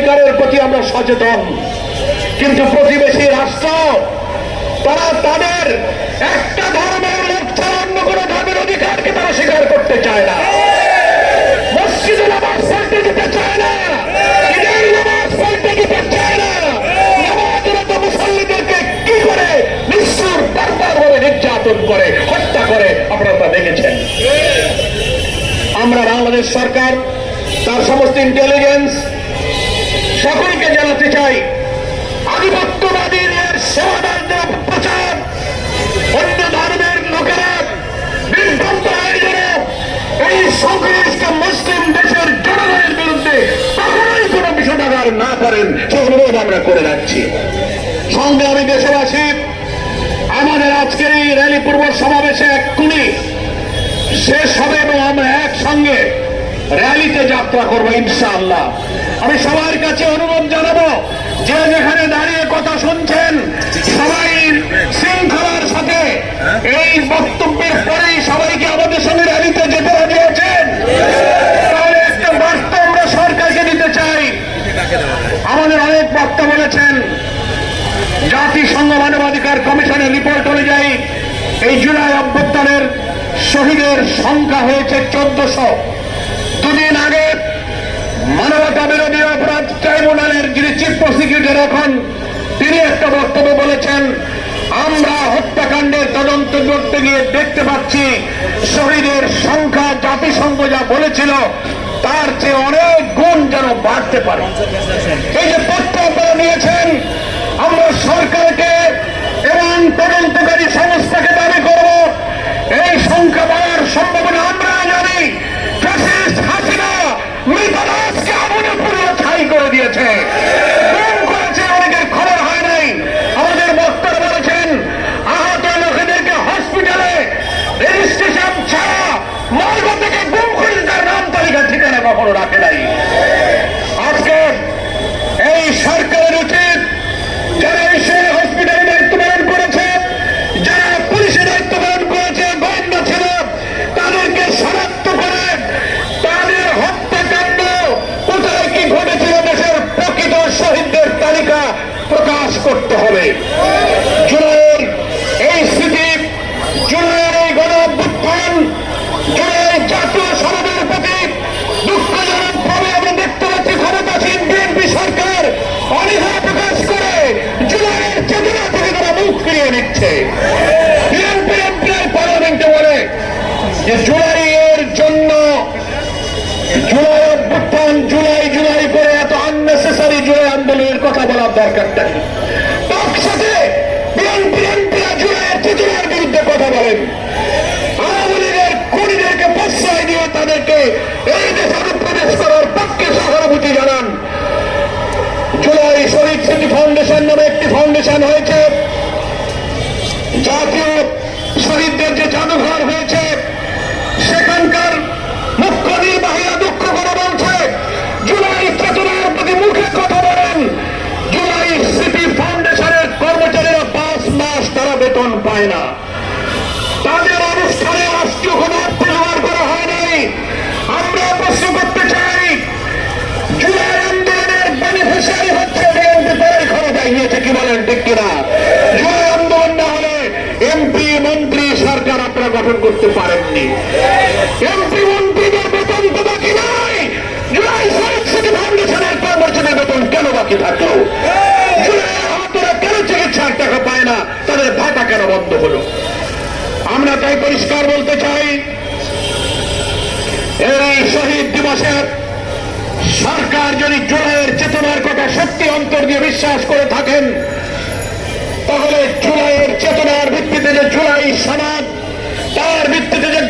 অধিকারের প্রতি আমরা সচেতন, কিন্তু প্রতিবেশী রাষ্ট্র তারা তাদের একটা ধর্মের লোক ছাড়া অন্য কোনো ধর্মের অধিকারকে তারা স্বীকার করতে চায় না। মসজিদে নামাজ পড়তে দিতে চায় না, ঈদের নামাজ পড়তে দিতে চায় না। নামাজরত মুসল্লিদেরকে কি করে নিষ্ঠুর বারবারভাবে নির্যাতন করে, হত্যা করে, আপনারা তা দেখেছেন। আমরা বাংলাদেশ সরকার, তার সমস্ত ইন্টেলিজেন্স সকলকে জানাতে চাই, আধিপত্যবাদীদের সেবাদারদের প্রচার অন্য ধর্মের লোকেরা বিভ্রান্ত হয়ে গেল এই সংখ্যাগরিষ্ঠ মুসলিম দেশের জনগণের বিরুদ্ধে কখনোই কোন বিষোদ্গার না করেন, সে অনুরোধ আমরা করে যাচ্ছি। সংগ্রামী দেশবাসী, আমাদের আজকের এই র্যালি পূর্ব সমাবেশে এক্ষুনি শেষ হবে এবং আমরা একসঙ্গে র্যালিতে যাত্রা করবো ইনশাআল্লাহ। আমি সবার কাছে অনুরোধ জানাবো, যে যেখানে দাঁড়িয়ে কথা শুনছেন সবাই শৃঙ্খলার সাথে এই বক্তব্যের পরেই সবাইকে আমাদের সঙ্গে র্যালিতে যেতে রাজি আছেন? তাহলে একটা বার্তা আমরা সরকারকে দিতে চাই। আমাদের অনেক বক্তা বলেছেন, জাতিসংঘ মানবাধিকার কমিশনের রিপোর্ট অনুযায়ী এই জুলাই অভ্যুত্থানের শহীদের সংখ্যা হয়েছে 1400। দুদিন আগে মানবতা বিরোধী অপরাধ ট্রাইব্যুনালের যিনি চিফ প্রসিকিউটর এখন, তিনি একটা বক্তব্য বলেছেন, আমরা হত্যাকাণ্ডের তদন্ত করতে গিয়ে দেখতে পাচ্ছি শহীদের সংখ্যা জাতিসংঘ যা বলেছিল তার চেয়ে অনেক গুণ যেন বাড়তে পারে। এই যে তথ্য আপনারা নিয়েছেন, আমরা সরকারকে এবং তদন্তকারী সংস্থাকে দাবি করব, এই সংখ্যা বাড়ার সম্ভাবনা আমরা জানি। ফ্যাসিস্ট হাসিনা মৃতরাজকে আগুনে পুড়িয়ে ছাই করে দিয়েছে, গুম করেছে, অনেকের খবর হয় নাই। আমাদের বক্তারা বলেছেন, আহত লোকেদেরকে হসপিটালে রেজিস্ট্রেশন ছাড়া মর্গ থেকে গুম করে তার নাম তালিকা ঠিকানা কখনো রাখে নাই। আজকে এই সরকারের উচিত, যারা এই হসপিটালে দায়িত্ব পালন করেছে, যারা পুলিশে দায়িত্ব পালন করেছে, গোয়েন্দা ছিল, তাদেরকে শনাক্ত করে তাদের হত্যাকাণ্ড কোথায় কি ঘটেছিল দেশের প্রকৃত শহীদদের তালিকা প্রকাশ করতে হবে। জুলাইয়ের এই স্মৃতি, জুলাইয়ের এই গণ অভ্যুত্থান, জুলাইয়ের জাতীয় সমাজের প্রতি দুঃখজনক ভাবে আমরা দেখতে পাচ্ছি ক্ষমতাসীন বিএনপি সরকার অনীহা প্রকাশ করে জুলাইয়ের চেতনা থেকে তারা মুখ ফিরিয়ে নিচ্ছে। বিএনপি এমপিআই পার্লামেন্টে বলে যে জুলাইয়ের জন্য জুলাই অভ্যুত্থান জুলাই জুলাই করে এত আননেসেসারি জুলাই আন্দোলনের কথা বলার দরকার নেই। তার সাথে বিএনপি এমপিরা জুলাইয়ের চেতনার বিরুদ্ধে কথা বলেন, আওয়ামী লীগের খুনিদেরকে প্রশ্রয় দিয়ে তাদেরকে এই দেশে অনুপ্রবেশ করার পক্ষে সহানুভূতি জানান। জুলাই শহীদ স্মৃতি ফাউন্ডেশন নামে একটি ফাউন্ডেশন হয়েছে, জাতীয় শহীদদের যে জাদুঘর হয়েছে সেখানকার মুখ্য নির্বাহীরা দুঃখ করে বলছে, জুলাই চেতনার প্রতি মুখে কথা বলেন, জুলাই স্মৃতি ফাউন্ডেশনের কর্মচারীরা 5 মাস তারা বেতন পায় না, তাদের অনুষ্ঠানে রাষ্ট্রীয় কোনো অর্থ জোগাড় করা হয় নাই। আমরা প্রশ্ন করতে চাই, জুলাই আন্দোলনের বেনিফিশিয়ারি হচ্ছে বিএনপি, তারাই ক্ষমতায় নিয়েছে, কি বলেন ঠিক কিনা? জুলাই আন্দোলন না হলে এমপি মন্ত্রী সরকার আপনারা গঠন করতে পারেননি। এমপি মন্ত্রীদের বেতন তো বাকি নাই, জুলাই শহীদ স্মৃতি ফাউন্ডেশনের কর্মচারীদের বেতন কেন বাকি থাকলো? জুলাই আহতরা কেন চিকিৎসার টাকা পায় না, তাদের ভাতা কেন বন্ধ হলো? আমরা তাই পরিষ্কার বলতে চাই, এই শহীদ দিবসে সরকার যদি জুলাইয়ের চেতনার কথা সত্যি অন্তর দিয়ে বিশ্বাস করে থাকেন, তাহলে জুলাইয়ের চেতনার ভিত্তিতে যে জুলাই সমাজ, তার ভিত্তিতে যে